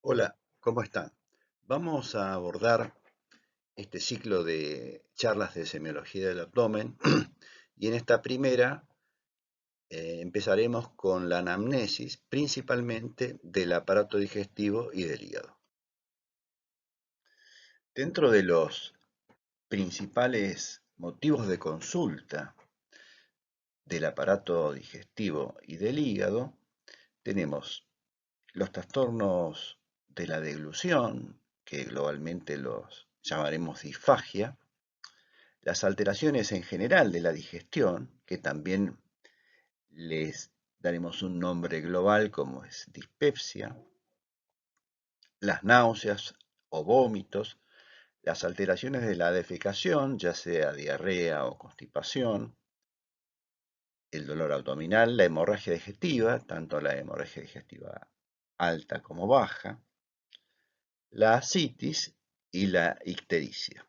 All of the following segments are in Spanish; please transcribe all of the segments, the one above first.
Hola, ¿cómo están? Vamos a abordar este ciclo de charlas de semiología del abdomen y en esta primera empezaremos con la anamnesis principalmente del aparato digestivo y del hígado. Dentro de los principales motivos de consulta del aparato digestivo y del hígado tenemos los trastornos de la deglución, que globalmente los llamaremos disfagia, las alteraciones en general de la digestión, que también les daremos un nombre global como es dispepsia, las náuseas o vómitos, las alteraciones de la defecación, ya sea diarrea o constipación, el dolor abdominal, la hemorragia digestiva, tanto la hemorragia digestiva alta como baja, la ascitis y la ictericia.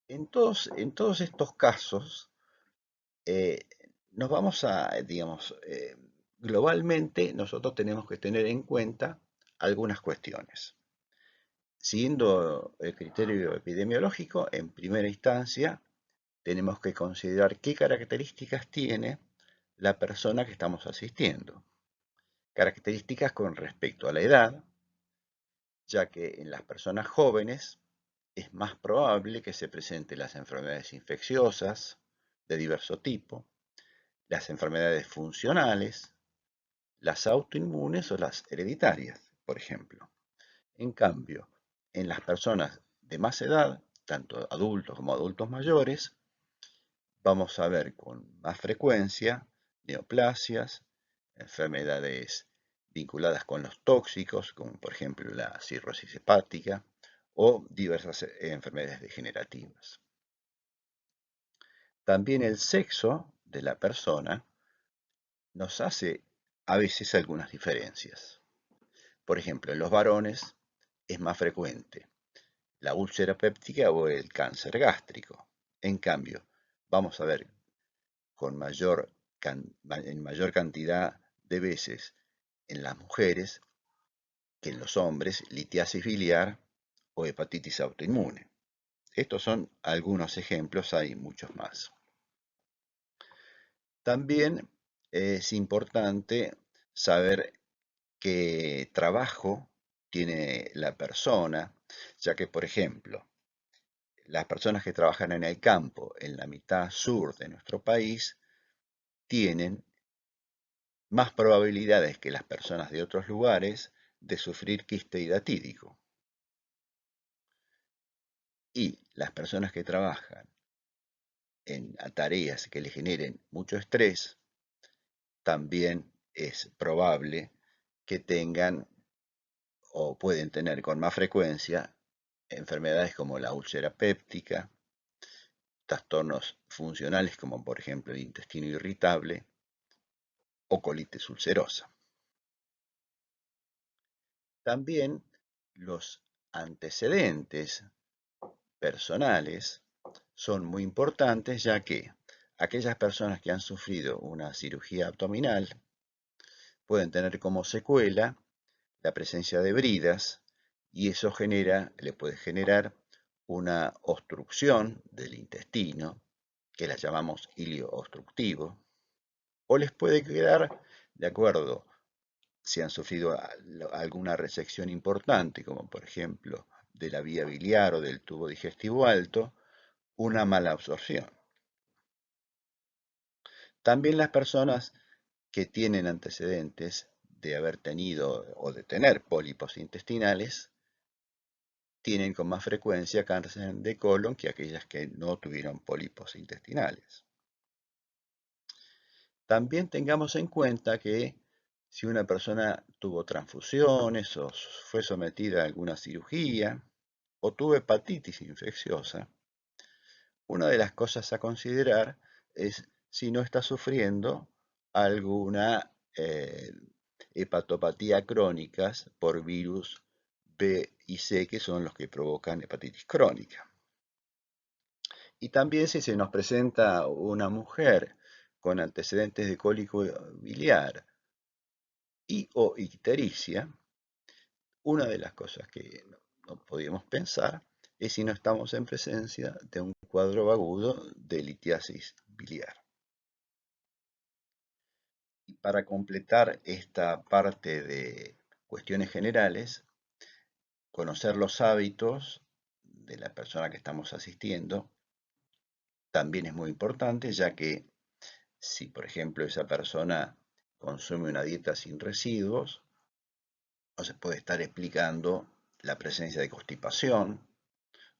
En todos estos casos, eh, nos vamos a, digamos, globalmente nosotros tenemos que tener en cuenta algunas cuestiones. Siguiendo el criterio epidemiológico, en primera instancia, tenemos que considerar qué características tiene la persona que estamos asistiendo. Características con respecto a la edad, ya que en las personas jóvenes es más probable que se presenten las enfermedades infecciosas de diverso tipo, las enfermedades funcionales, las autoinmunes o las hereditarias, por ejemplo. En cambio, en las personas de más edad, tanto adultos como adultos mayores, vamos a ver con más frecuencia neoplasias, enfermedades vinculadas con los tóxicos, como por ejemplo la cirrosis hepática, o diversas enfermedades degenerativas. También el sexo de la persona nos hace a veces algunas diferencias. Por ejemplo, en los varones es más frecuente la úlcera péptica o el cáncer gástrico. En cambio, vamos a ver en mayor cantidad de veces en las mujeres que en los hombres litiasis biliar o hepatitis autoinmune. Estos son algunos ejemplos, hay muchos más. También es importante saber qué trabajo tiene la persona, ya que, por ejemplo, las personas que trabajan en el campo, en la mitad sur de nuestro país, tienen más probabilidades que las personas de otros lugares de sufrir quiste hidatídico. Y las personas que trabajan en tareas que le generen mucho estrés, también es probable que tengan o pueden tener con más frecuencia enfermedades como la úlcera péptica, trastornos funcionales como por ejemplo el intestino irritable o colitis ulcerosa. También los antecedentes personales son muy importantes, ya que aquellas personas que han sufrido una cirugía abdominal pueden tener como secuela la presencia de bridas y eso le puede generar una obstrucción del intestino, que la llamamos ilio obstructivo, o les puede quedar, de acuerdo, si han sufrido alguna resección importante, como por ejemplo de la vía biliar o del tubo digestivo alto, una mala absorción. También las personas que tienen antecedentes de haber tenido o de tener pólipos intestinales tienen con más frecuencia cáncer de colon que aquellas que no tuvieron pólipos intestinales. También tengamos en cuenta que si una persona tuvo transfusiones o fue sometida a alguna cirugía o tuvo hepatitis infecciosa, una de las cosas a considerar es si no está sufriendo alguna hepatopatía crónicas por virus B y C, que son los que provocan hepatitis crónica. Y también si se nos presenta una mujer con antecedentes de cólico biliar y o ictericia, una de las cosas que no podíamos pensar es si no estamos en presencia de un cuadro agudo de litiasis biliar. Y para completar esta parte de cuestiones generales, conocer los hábitos de la persona que estamos asistiendo también es muy importante, ya que si, por ejemplo, esa persona consume una dieta sin residuos, no se puede estar explicando la presencia de constipación,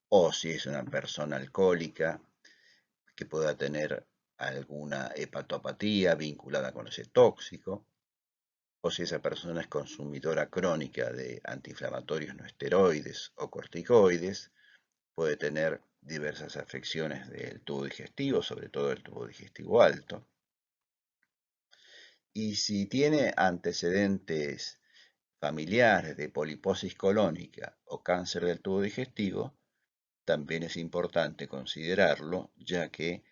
o si es una persona alcohólica que pueda tener alguna hepatopatía vinculada con ese tóxico, o si esa persona es consumidora crónica de antiinflamatorios no esteroides o corticoides, puede tener diversas afecciones del tubo digestivo, sobre todo el tubo digestivo alto. Y si tiene antecedentes familiares de poliposis colónica o cáncer del tubo digestivo, también es importante considerarlo, ya que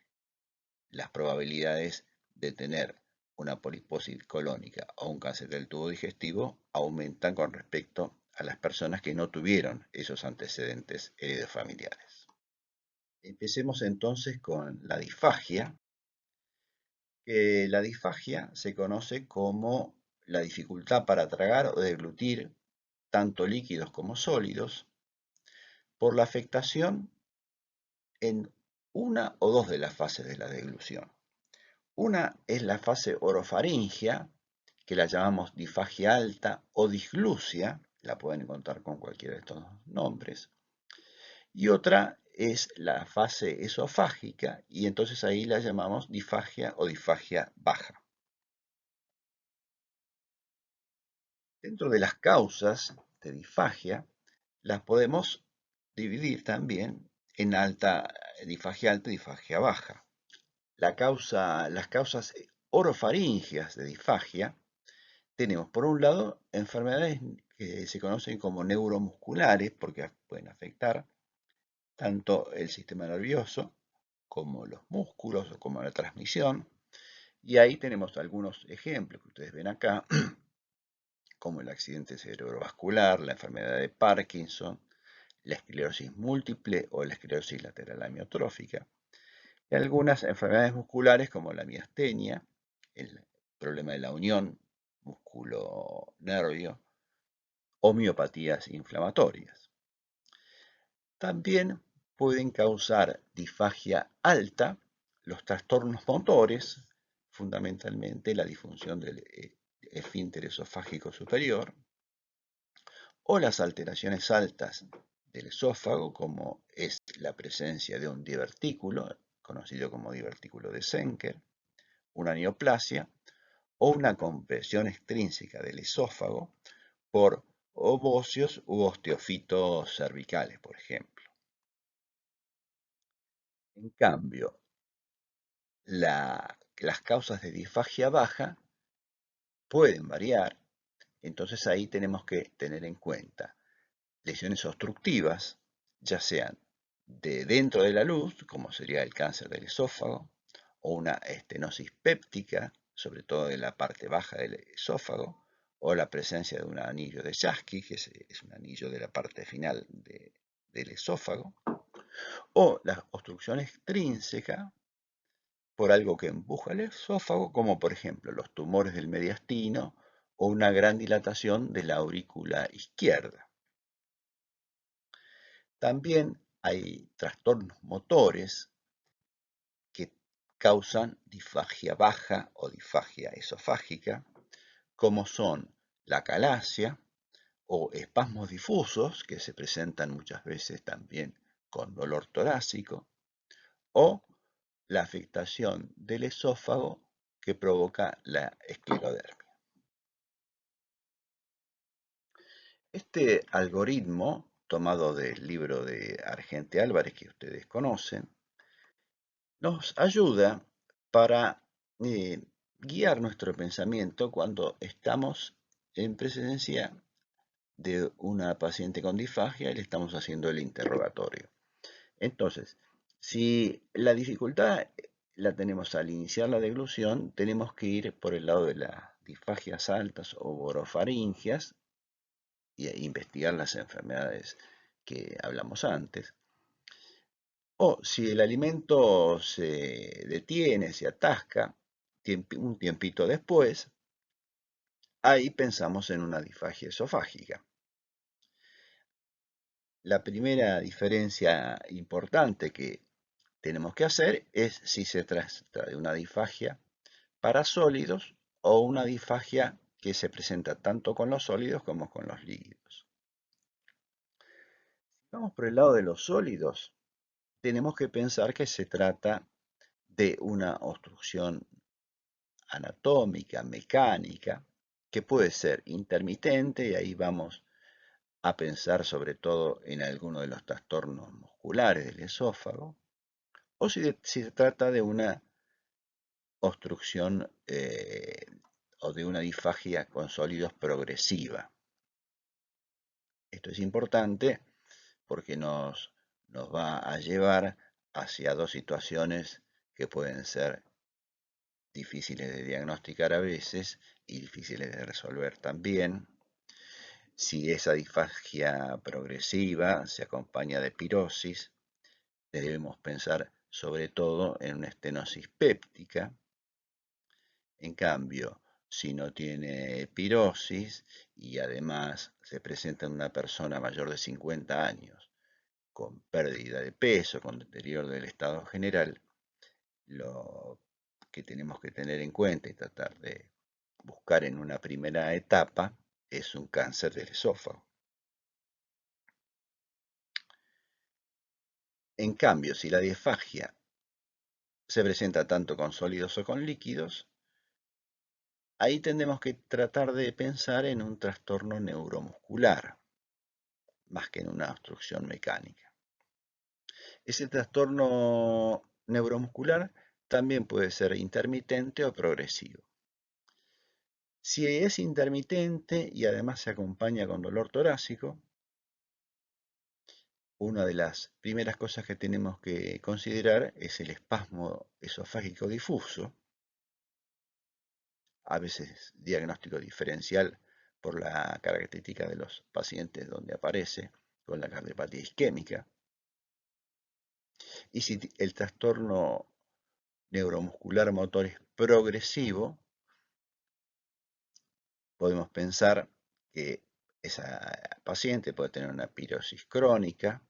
las probabilidades de tener una poliposis colónica o un cáncer del tubo digestivo aumentan con respecto a las personas que no tuvieron esos antecedentes heredofamiliares. Empecemos entonces con la disfagia, que la disfagia se conoce como la dificultad para tragar o deglutir tanto líquidos como sólidos por la afectación en una o dos de las fases de la deglución. Una es la fase orofaringia, que la llamamos disfagia alta o disglusia, la pueden encontrar con cualquiera de estos nombres, y otra es la fase esofágica, y entonces ahí la llamamos disfagia o disfagia baja. Dentro de las causas de disfagia, las podemos dividir también en disfagia alta y disfagia baja. Las causas orofaringias de disfagia tenemos, por un lado, enfermedades que se conocen como neuromusculares, porque pueden afectar tanto el sistema nervioso como los músculos o como la transmisión. Y ahí tenemos algunos ejemplos que ustedes ven acá, como el accidente cerebrovascular, la enfermedad de Parkinson, la esclerosis múltiple o la esclerosis lateral amiotrófica, y algunas enfermedades musculares como la miastenia, el problema de la unión músculo-nervio, o miopatías inflamatorias. También pueden causar disfagia alta los trastornos motores, fundamentalmente la disfunción del esfínter esofágico superior, o las alteraciones altas del esófago, como es la presencia de un divertículo, conocido como divertículo de Zenker, una neoplasia o una compresión extrínseca del esófago por ovocios u osteofitos cervicales, por ejemplo. En cambio, las causas de disfagia baja pueden variar, entonces ahí tenemos que tener en cuenta lesiones obstructivas, ya sean de dentro de la luz, como sería el cáncer del esófago, o una estenosis péptica, sobre todo de la parte baja del esófago, o la presencia de un anillo de Chasky, que es un anillo de la parte final del esófago, o la obstrucción extrínseca por algo que empuja el esófago, como por ejemplo los tumores del mediastino o una gran dilatación de la aurícula izquierda. También hay trastornos motores que causan disfagia baja o disfagia esofágica, como son la calasia o espasmos difusos, que se presentan muchas veces también con dolor torácico, o la afectación del esófago que provoca la esclerodermia. Este algoritmo, tomado del libro de Argente Álvarez que ustedes conocen, nos ayuda para guiar nuestro pensamiento cuando estamos en presencia de una paciente con disfagia y le estamos haciendo el interrogatorio. Entonces, si la dificultad la tenemos al iniciar la deglución, tenemos que ir por el lado de la disfagias altas o orofaringias y investigar las enfermedades que hablamos antes. O si el alimento se detiene, se atasca un tiempito después, ahí pensamos en una disfagia esofágica. La primera diferencia importante que tenemos que hacer es si se trata de una disfagia para sólidos o una disfagia que se presenta tanto con los sólidos como con los líquidos. Si vamos por el lado de los sólidos, tenemos que pensar que se trata de una obstrucción anatómica, mecánica, que puede ser intermitente, y ahí vamos a pensar sobre todo en alguno de los trastornos musculares del esófago, o si se trata de una obstrucción o de una disfagia con sólidos progresiva. Esto es importante porque nos va a llevar hacia dos situaciones que pueden ser difíciles de diagnosticar a veces y difíciles de resolver también. Si esa disfagia progresiva se acompaña de pirosis, debemos pensar sobre todo en una estenosis péptica. En cambio, si no tiene pirosis y además se presenta en una persona mayor de 50 años con pérdida de peso, con deterioro del estado general, lo que tenemos que tener en cuenta y tratar de buscar en una primera etapa es un cáncer del esófago. En cambio, si la disfagia se presenta tanto con sólidos o con líquidos, ahí tendremos que tratar de pensar en un trastorno neuromuscular, más que en una obstrucción mecánica. Ese trastorno neuromuscular también puede ser intermitente o progresivo. Si es intermitente y además se acompaña con dolor torácico, una de las primeras cosas que tenemos que considerar es el espasmo esofágico difuso, a veces diagnóstico diferencial por la característica de los pacientes donde aparece, con la cardiopatía isquémica. Y si el trastorno neuromuscular motor es progresivo, podemos pensar que esa paciente puede tener una pirosis crónica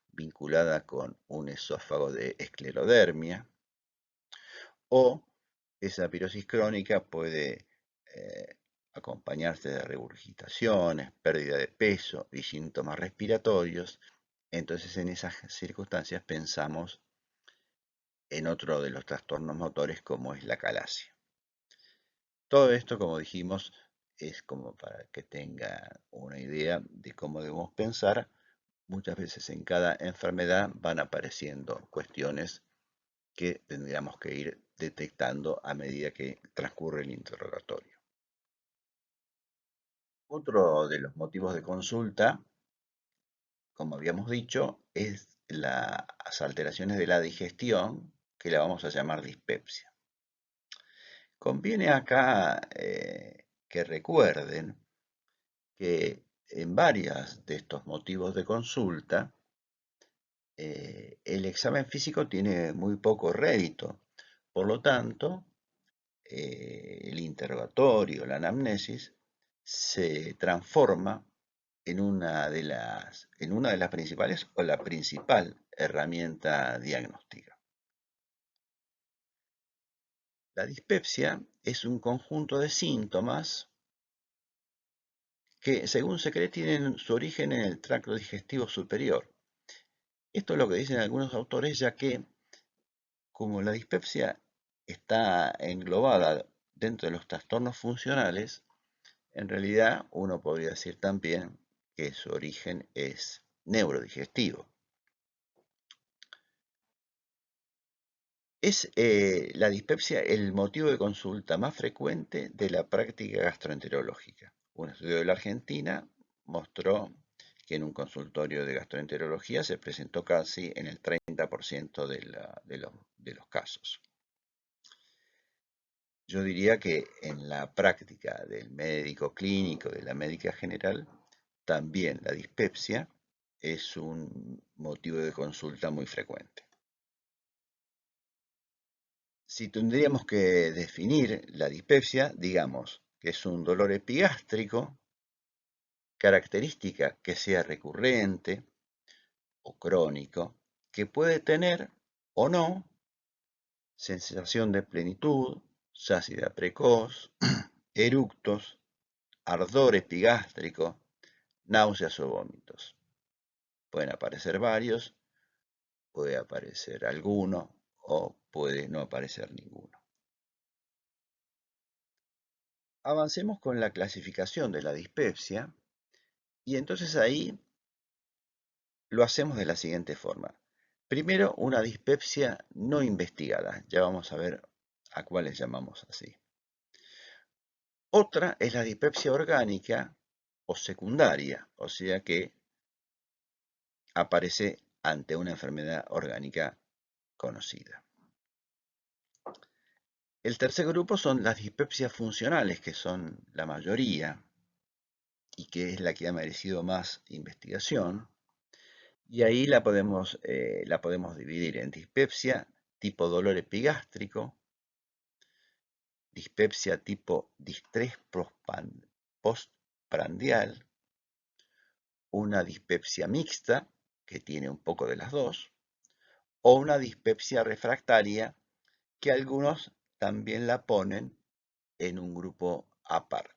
vinculada con un esófago de esclerodermia, o esa pirosis crónica puede acompañarse de regurgitaciones, pérdida de peso y síntomas respiratorios. Entonces, en esas circunstancias pensamos en otro de los trastornos motores como es la calasia. Todo esto, como dijimos, es como para que tenga una idea de cómo debemos pensar. Muchas veces en cada enfermedad van apareciendo cuestiones que tendríamos que ir detectando a medida que transcurre el interrogatorio. Otro de los motivos de consulta, como habíamos dicho, es las alteraciones de la digestión, que la vamos a llamar dispepsia. Conviene acá que recuerden que en varios de estos motivos de consulta, el examen físico tiene muy poco rédito. Por lo tanto, el interrogatorio, la anamnesis, se transforma en una de las principales o la principal herramienta diagnóstica. La dispepsia es un conjunto de síntomas que, según se cree, tienen su origen en el tracto digestivo superior. Esto es lo que dicen algunos autores, ya que como la dispepsia está englobada dentro de los trastornos funcionales, en realidad uno podría decir también que su origen es neurodigestivo. Es la dispepsia el motivo de consulta más frecuente de la práctica gastroenterológica. Un estudio de la Argentina mostró que en un consultorio de gastroenterología se presentó casi en el 30% de los casos. Yo diría que en la práctica del médico clínico, de la médica general, también la dispepsia es un motivo de consulta muy frecuente. Si tendríamos que definir la dispepsia, digamos que es un dolor epigástrico, característica que sea recurrente o crónico, que puede tener o no sensación de plenitud, saciedad precoz, eructos, ardor epigástrico, náuseas o vómitos. Pueden aparecer varios, puede aparecer alguno o puede no aparecer ninguno. Avancemos con la clasificación de la dispepsia y entonces ahí lo hacemos de la siguiente forma. Primero, una dispepsia no investigada. Ya vamos a ver a cuáles llamamos así. Otra es la dispepsia orgánica o secundaria, o sea que aparece ante una enfermedad orgánica conocida. El tercer grupo son las dispepsias funcionales, que son la mayoría y que es la que ha merecido más investigación. Y ahí la podemos dividir en dispepsia tipo dolor epigástrico, dispepsia tipo distrés postprandial, una dispepsia mixta, que tiene un poco de las dos, o una dispepsia refractaria, que algunos también la ponen en un grupo aparte.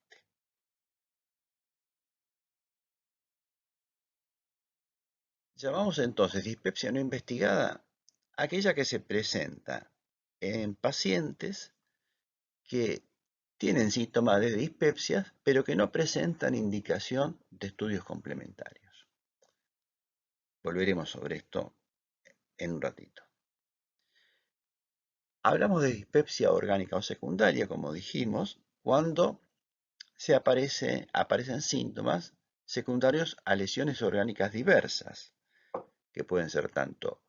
Llamamos entonces dispepsia no investigada aquella que se presenta en pacientes que tienen síntomas de dispepsia, pero que no presentan indicación de estudios complementarios. Volveremos sobre esto en un ratito. Hablamos de dispepsia orgánica o secundaria, como dijimos, cuando aparecen síntomas secundarios a lesiones orgánicas diversas, que pueden ser tanto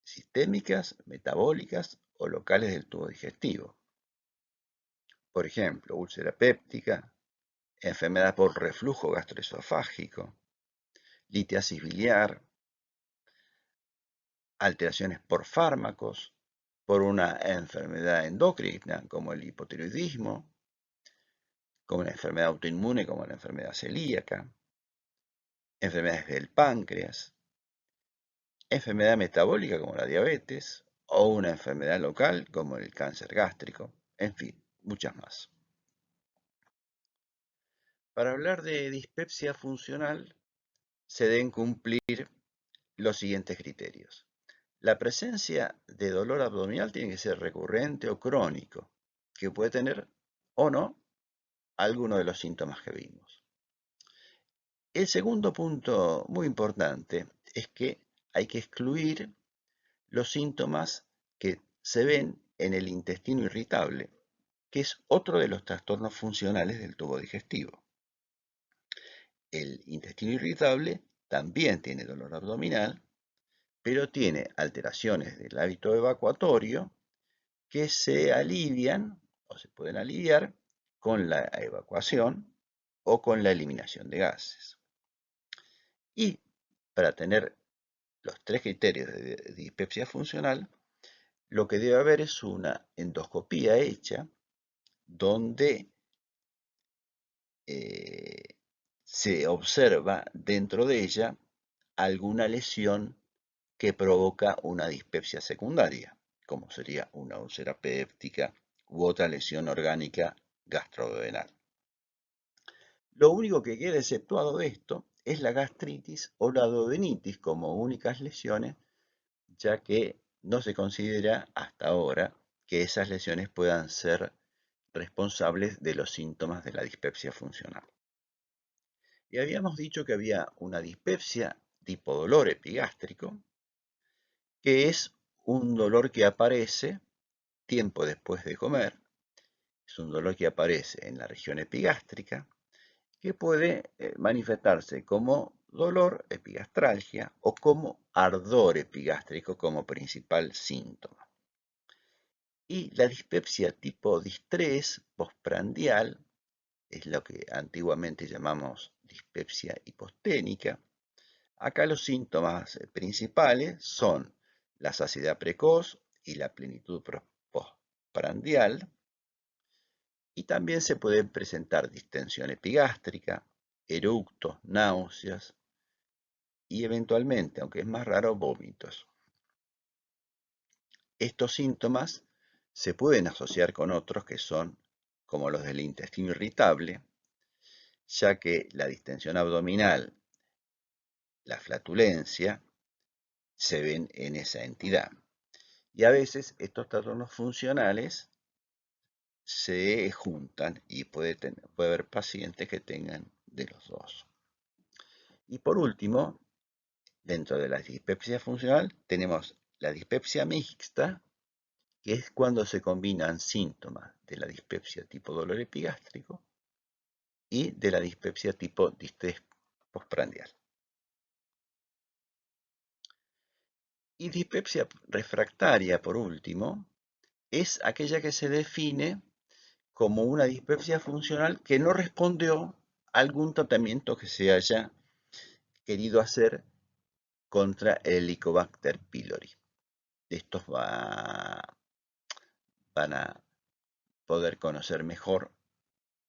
sistémicas, metabólicas o locales del tubo digestivo. Por ejemplo, úlcera péptica, enfermedad por reflujo gastroesofágico, litiasis biliar, alteraciones por fármacos, por una enfermedad endocrina como el hipotiroidismo, como una enfermedad autoinmune como la enfermedad celíaca, enfermedades del páncreas, enfermedad metabólica como la diabetes o una enfermedad local como el cáncer gástrico, en fin, muchas más. Para hablar de dispepsia funcional se deben cumplir los siguientes criterios. La presencia de dolor abdominal tiene que ser recurrente o crónico, que puede tener o no alguno de los síntomas que vimos. El segundo punto muy importante es que hay que excluir los síntomas que se ven en el intestino irritable, que es otro de los trastornos funcionales del tubo digestivo. El intestino irritable también tiene dolor abdominal, pero tiene alteraciones del hábito evacuatorio que se alivian o se pueden aliviar con la evacuación o con la eliminación de gases. Y para tener los tres criterios de dispepsia funcional, lo que debe haber es una endoscopía hecha donde se observa dentro de ella alguna lesión que provoca una dispepsia secundaria, como sería una úlcera péptica u otra lesión orgánica gastroduodenal. Lo único que queda exceptuado de esto es la gastritis o la duodenitis como únicas lesiones, ya que no se considera hasta ahora que esas lesiones puedan ser responsables de los síntomas de la dispepsia funcional. Y habíamos dicho que había una dispepsia tipo dolor epigástrico, que es un dolor que aparece tiempo después de comer. Es un dolor que aparece en la región epigástrica, que puede manifestarse como dolor, epigastralgia, o como ardor epigástrico como principal síntoma. Y la dispepsia tipo distrés postprandial es lo que antiguamente llamamos dispepsia hiposténica. Acá los síntomas principales son la saciedad precoz y la plenitud postprandial, y también se pueden presentar distensión epigástrica, eructos, náuseas y eventualmente, aunque es más raro, vómitos. Estos síntomas se pueden asociar con otros que son como los del intestino irritable, ya que la distensión abdominal, la flatulencia, se ven en esa entidad. Y a veces estos trastornos funcionales se juntan y puede haber pacientes que tengan de los dos. Y por último, dentro de la dispepsia funcional tenemos la dispepsia mixta, que es cuando se combinan síntomas de la dispepsia tipo dolor epigástrico y de la dispepsia tipo distrés postprandial. Y dispepsia refractaria, por último, es aquella que se define como una dispepsia funcional que no respondió a algún tratamiento que se haya querido hacer contra el Helicobacter pylori. De estos van a poder conocer mejor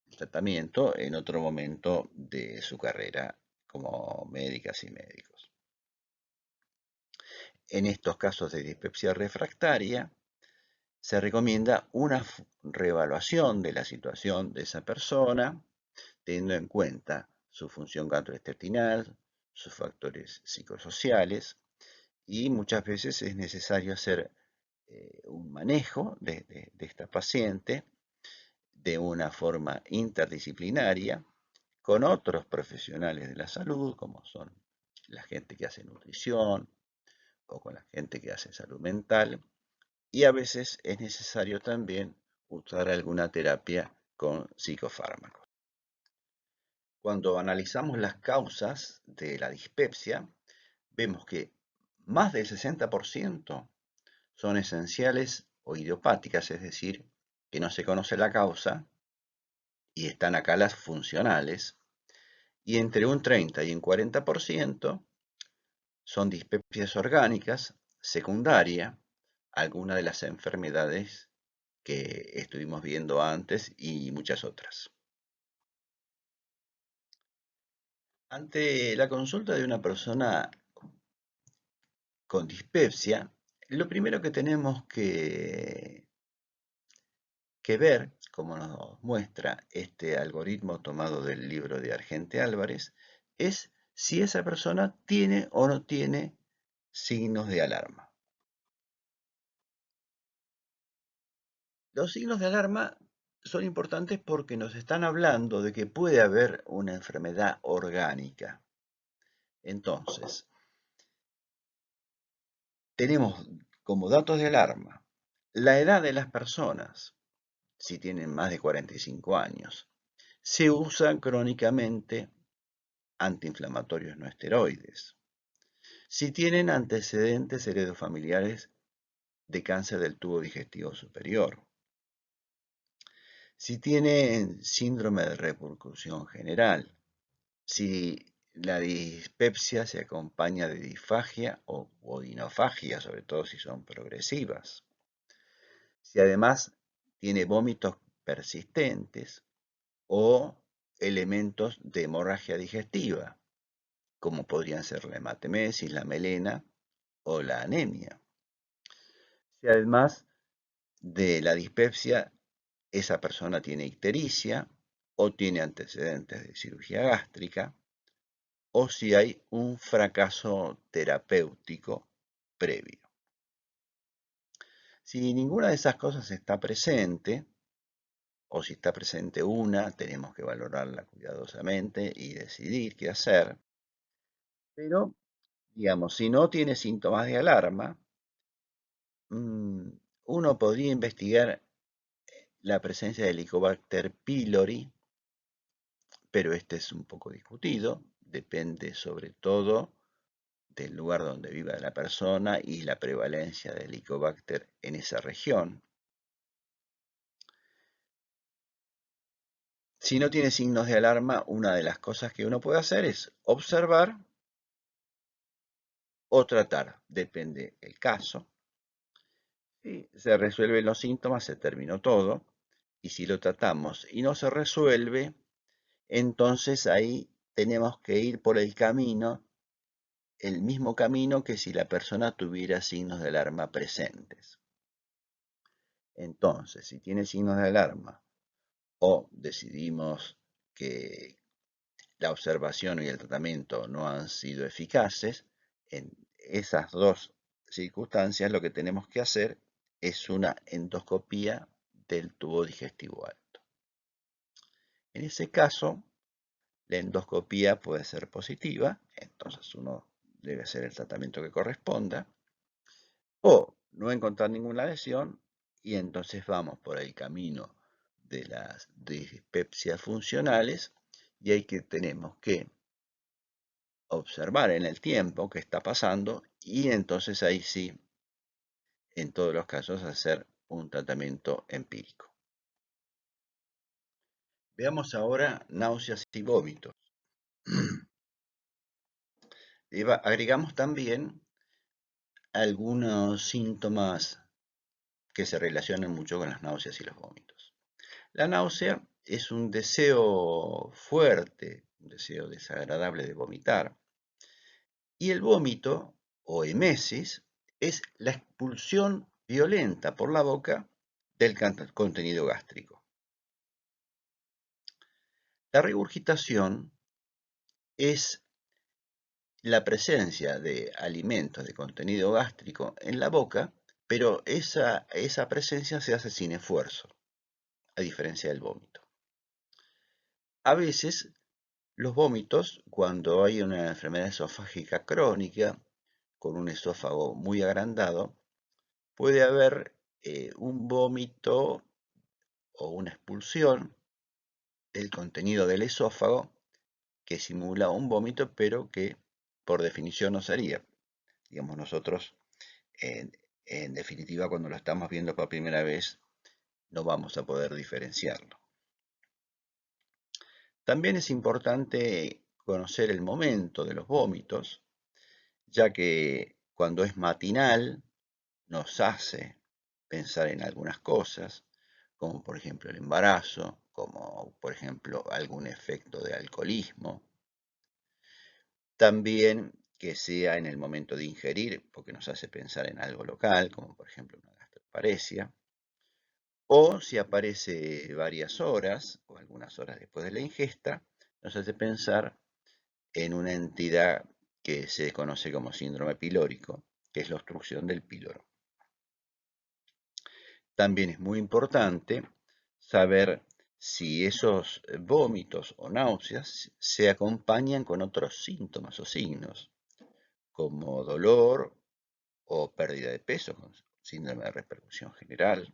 el tratamiento en otro momento de su carrera como médicas y médicos. En estos casos de dispepsia refractaria, se recomienda una reevaluación de la situación de esa persona, teniendo en cuenta su función gastrointestinal, sus factores psicosociales, y muchas veces es necesario hacer un manejo de esta paciente de una forma interdisciplinaria con otros profesionales de la salud, como son la gente que hace nutrición o con la gente que hace salud mental, y a veces es necesario también usar alguna terapia con psicofármacos. Cuando analizamos las causas de la dispepsia, vemos que más del 60% son esenciales o idiopáticas, es decir, que no se conoce la causa y están acá las funcionales, y entre un 30 y un 40% son dispepsias orgánicas, secundaria, alguna de las enfermedades que estuvimos viendo antes y muchas otras. Ante la consulta de una persona con dispepsia, lo primero que tenemos que ver, como nos muestra este algoritmo tomado del libro de Argente Álvarez, es si esa persona tiene o no tiene signos de alarma. Los signos de alarma son importantes porque nos están hablando de que puede haber una enfermedad orgánica. Entonces, tenemos como datos de alarma la edad de las personas, si tienen más de 45 años. Se usan crónicamente antiinflamatorios no esteroides. Si tienen antecedentes heredofamiliares de cáncer del tubo digestivo superior. Si tienen síndrome de repercusión general. Si la dispepsia se acompaña de disfagia o odinofagia, sobre todo si son progresivas. Si además tiene vómitos persistentes o elementos de hemorragia digestiva, como podrían ser la hematemesis, la melena o la anemia. Si además de la dispepsia esa persona tiene ictericia o tiene antecedentes de cirugía gástrica, o si hay un fracaso terapéutico previo. Si ninguna de esas cosas está presente, o si está presente una, tenemos que valorarla cuidadosamente y decidir qué hacer. Pero, digamos, si no tiene síntomas de alarma, uno podría investigar la presencia de Helicobacter pylori, pero este es un poco discutido, depende sobre todo del lugar donde viva la persona y la prevalencia del Helicobacter en esa región. Si no tiene signos de alarma, una de las cosas que uno puede hacer es observar o tratar, depende del caso. Si se resuelven los síntomas, se terminó todo. Y si lo tratamos y no se resuelve, entonces ahí tenemos que ir por el mismo camino que si la persona tuviera signos de alarma presentes. Entonces, si tiene signos de alarma o decidimos que la observación y el tratamiento no han sido eficaces, en esas dos circunstancias lo que tenemos que hacer es una endoscopía del tubo digestivo alto. En ese caso, la endoscopía puede ser positiva, entonces uno debe hacer el tratamiento que corresponda, o no encontrar ninguna lesión y entonces vamos por el camino de las dispepsias funcionales y ahí que tenemos que observar en el tiempo qué está pasando y entonces ahí sí, en todos los casos, hacer un tratamiento empírico. Veamos ahora náuseas y vómitos. Agregamos también algunos síntomas que se relacionan mucho con las náuseas y los vómitos. La náusea es un deseo fuerte, un deseo desagradable de vomitar. Y el vómito, o emesis, es la expulsión violenta por la boca del contenido gástrico. La regurgitación es la presencia de alimentos de contenido gástrico en la boca, pero esa presencia se hace sin esfuerzo, a diferencia del vómito. A veces, los vómitos, cuando hay una enfermedad esofágica crónica, con un esófago muy agrandado, puede haber un vómito o una expulsión del contenido del esófago que simula un vómito, pero que por definición no sería. Digamos, nosotros, en, en definitiva, cuando lo estamos viendo por primera vez, no vamos a poder diferenciarlo. También es importante conocer el momento de los vómitos, ya que cuando es matinal nos hace pensar en algunas cosas, como por ejemplo el embarazo, como por ejemplo algún efecto de alcoholismo. También que sea en el momento de ingerir, porque nos hace pensar en algo local, como por ejemplo una gastroparesia. O si aparece varias horas o algunas horas después de la ingesta, nos hace pensar en una entidad que se conoce como síndrome pilórico, que es la obstrucción del píloro. También es muy importante saber si esos vómitos o náuseas se acompañan con otros síntomas o signos, como dolor o pérdida de peso, con síndrome de repercusión general.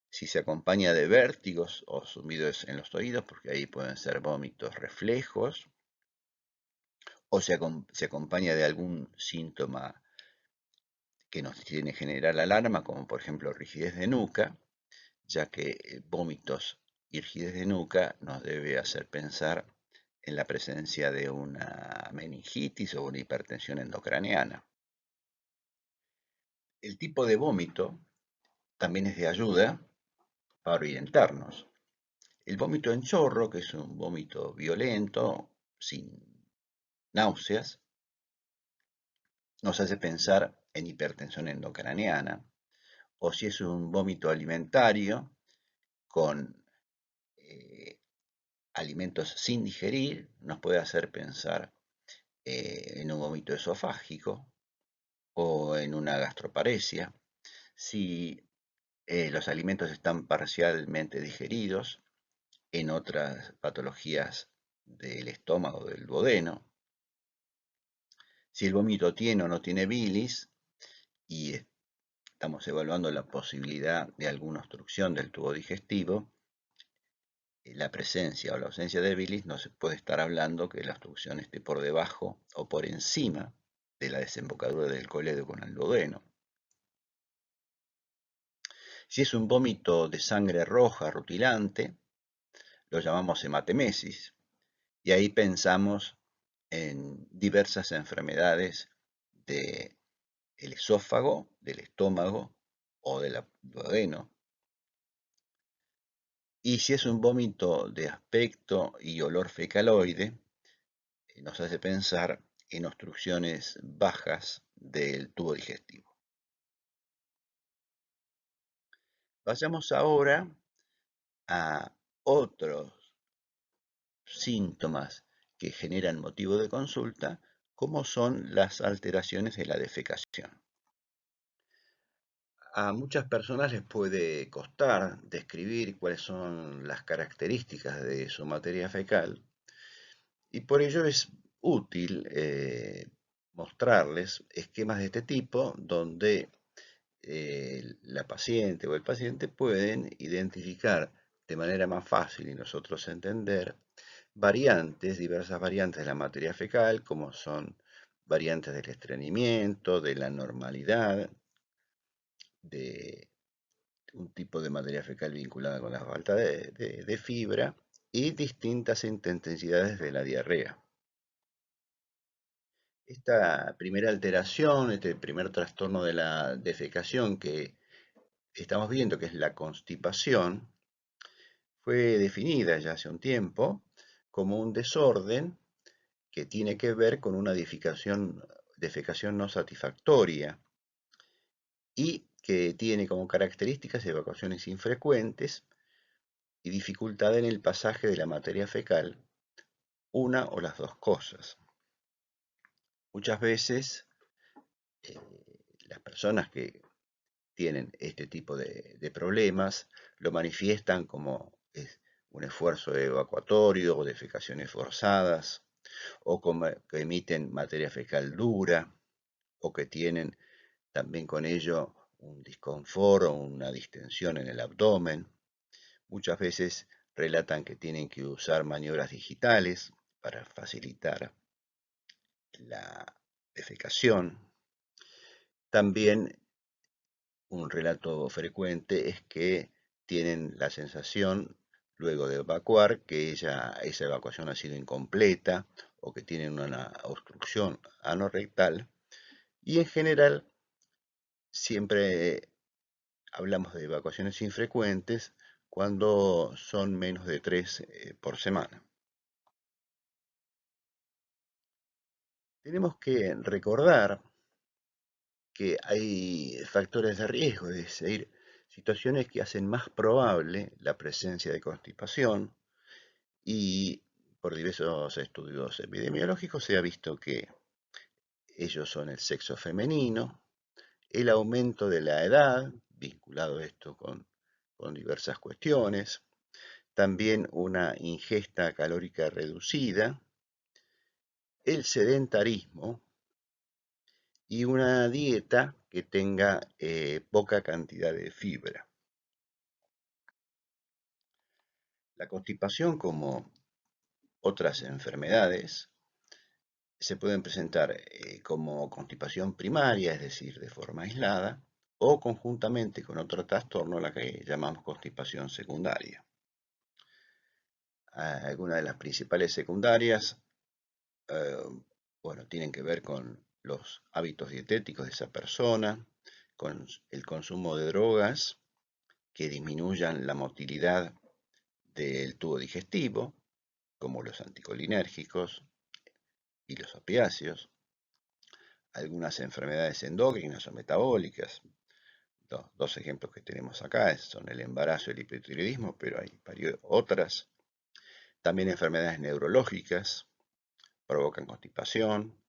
Si se acompaña de vértigos o zumbidos en los oídos, porque ahí pueden ser vómitos reflejos, o se acompaña de algún síntoma que nos tiene que generar alarma, como por ejemplo rigidez de nuca, ya que vómitos y rigidez de nuca nos debe hacer pensar en la presencia de una meningitis o una hipertensión endocraneana. El tipo de vómito también es de ayuda para orientarnos. El vómito en chorro, que es un vómito violento, sin náuseas, nos hace pensar en hipertensión endocraneana, o si es un vómito alimentario con alimentos sin digerir, nos puede hacer pensar en un vómito esofágico o en una gastroparesia. Si los alimentos están parcialmente digeridos, en otras patologías del estómago, del duodeno. Si el vómito tiene o no tiene bilis y estamos evaluando la posibilidad de alguna obstrucción del tubo digestivo, la presencia o la ausencia de bilis no se puede estar hablando que la obstrucción esté por debajo o por encima de la desembocadura del coledo con el duodeno. Si es un vómito de sangre roja rutilante, lo llamamos hematemesis, y ahí pensamos en diversas enfermedades del esófago, del estómago o del duodeno. Y si es un vómito de aspecto y olor fecaloide, nos hace pensar en obstrucciones bajas del tubo digestivo. Vayamos ahora a otros síntomas que generan motivo de consulta, como son las alteraciones de la defecación. A muchas personas les puede costar describir cuáles son las características de su materia fecal, y por ello es útil mostrarles esquemas de este tipo donde la paciente o el paciente pueden identificar de manera más fácil y nosotros entender diversas variantes de la materia fecal, como son variantes del estreñimiento, de la normalidad, de un tipo de materia fecal vinculada con la falta de fibra y distintas intensidades de la diarrea. Esta primera alteración, este primer trastorno de la defecación que estamos viendo, que es la constipación, fue definida ya hace un tiempo como un desorden que tiene que ver con una defecación no satisfactoria y que tiene como características evacuaciones infrecuentes y dificultad en el pasaje de la materia fecal, una o las dos cosas. Muchas veces eh, las personas que tienen este tipo de problemas lo manifiestan como un esfuerzo evacuatorio o defecaciones forzadas, o como que emiten materia fecal dura, o que tienen también con ello un disconfort o una distensión en el abdomen. Muchas veces relatan que tienen que usar maniobras digitales para facilitar la defecación. También un relato frecuente es que tienen la sensación, luego de evacuar, que esa evacuación ha sido incompleta o que tienen una obstrucción anorrectal. Y en general, siempre hablamos de evacuaciones infrecuentes cuando son menos de 3 por semana. Tenemos que recordar que hay factores de riesgo, es decir, situaciones que hacen más probable la presencia de constipación, y por diversos estudios epidemiológicos se ha visto que ellos son el sexo femenino, el aumento de la edad, vinculado esto con diversas cuestiones, también una ingesta calórica reducida, el sedentarismo y una dieta que tenga poca cantidad de fibra. La constipación, como otras enfermedades, se pueden presentar como constipación primaria, es decir, de forma aislada, o conjuntamente con otro trastorno, la que llamamos constipación secundaria. Algunas de las principales secundarias, eh, bueno, tienen que ver con los hábitos dietéticos de esa persona, con el consumo de drogas que disminuyan la motilidad del tubo digestivo, como los anticolinérgicos y los opiáceos, algunas enfermedades endócrinas o metabólicas. Dos ejemplos que tenemos acá son el embarazo y el hipotiroidismo, pero hay otras. También enfermedades neurológicas provocan constipación,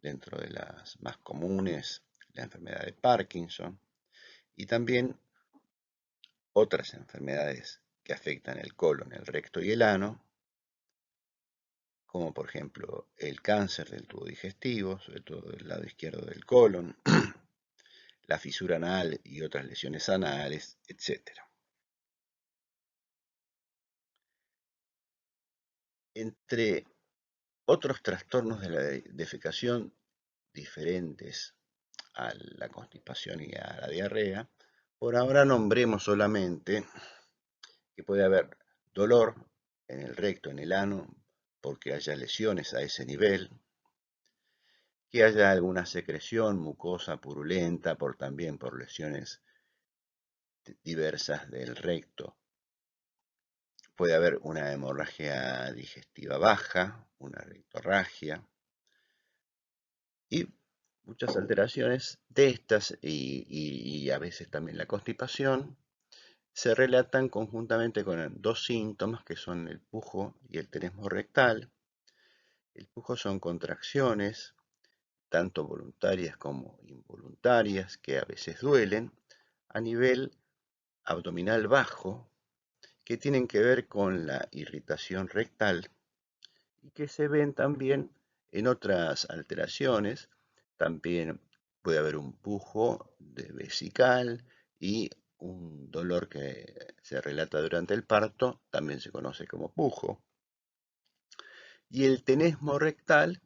dentro de las más comunes, la enfermedad de Parkinson, y también otras enfermedades que afectan el colon, el recto y el ano, como por ejemplo el cáncer del tubo digestivo, sobre todo del lado izquierdo del colon, la fisura anal y otras lesiones anales, etc. Entre otros trastornos de la defecación diferentes a la constipación y a la diarrea, por ahora nombremos solamente que puede haber dolor en el recto, en el ano, porque haya lesiones a ese nivel, que haya alguna secreción mucosa purulenta también por lesiones diversas del recto. Puede haber una hemorragia digestiva baja, una rectorragia y muchas alteraciones de estas y a veces también la constipación se relatan conjuntamente con dos síntomas que son el pujo y el tenesmo rectal. El pujo son contracciones, tanto voluntarias como involuntarias, que a veces duelen, a nivel abdominal bajo, que tienen que ver con la irritación rectal y que se ven también en otras alteraciones. También puede haber un pujo de vesical y un dolor que se relata durante el parto, también se conoce como pujo. Y el tenesmo rectal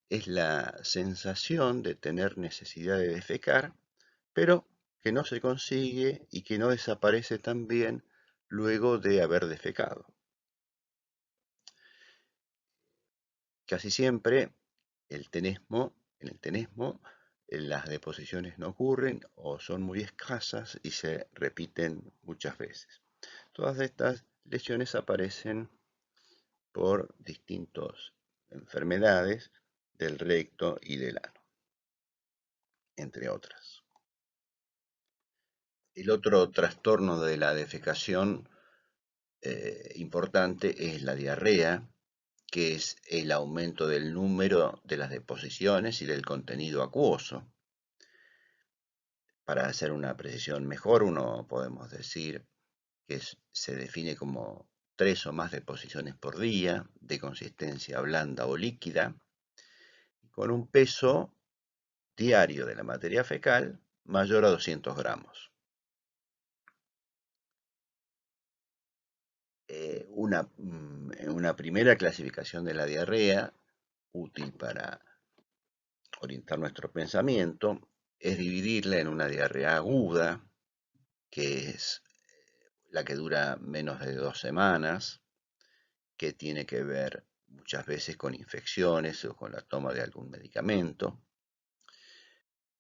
es la sensación de tener necesidad de defecar, pero que no se consigue y que no desaparece también luego de haber defecado. Casi siempre en el tenesmo las deposiciones no ocurren o son muy escasas y se repiten muchas veces. Todas estas lesiones aparecen por distintas enfermedades del recto y del ano, entre otras. El otro trastorno de la defecación importante es la diarrea, que es el aumento del número de las deposiciones y del contenido acuoso. Para hacer una precisión mejor, podemos decir que se define como 3 o más deposiciones por día, de consistencia blanda o líquida, con un peso diario de la materia fecal mayor a 200 gramos. Una primera clasificación de la diarrea, útil para orientar nuestro pensamiento, es dividirla en una diarrea aguda, que es la que dura menos de 2 semanas, que tiene que ver muchas veces con infecciones o con la toma de algún medicamento.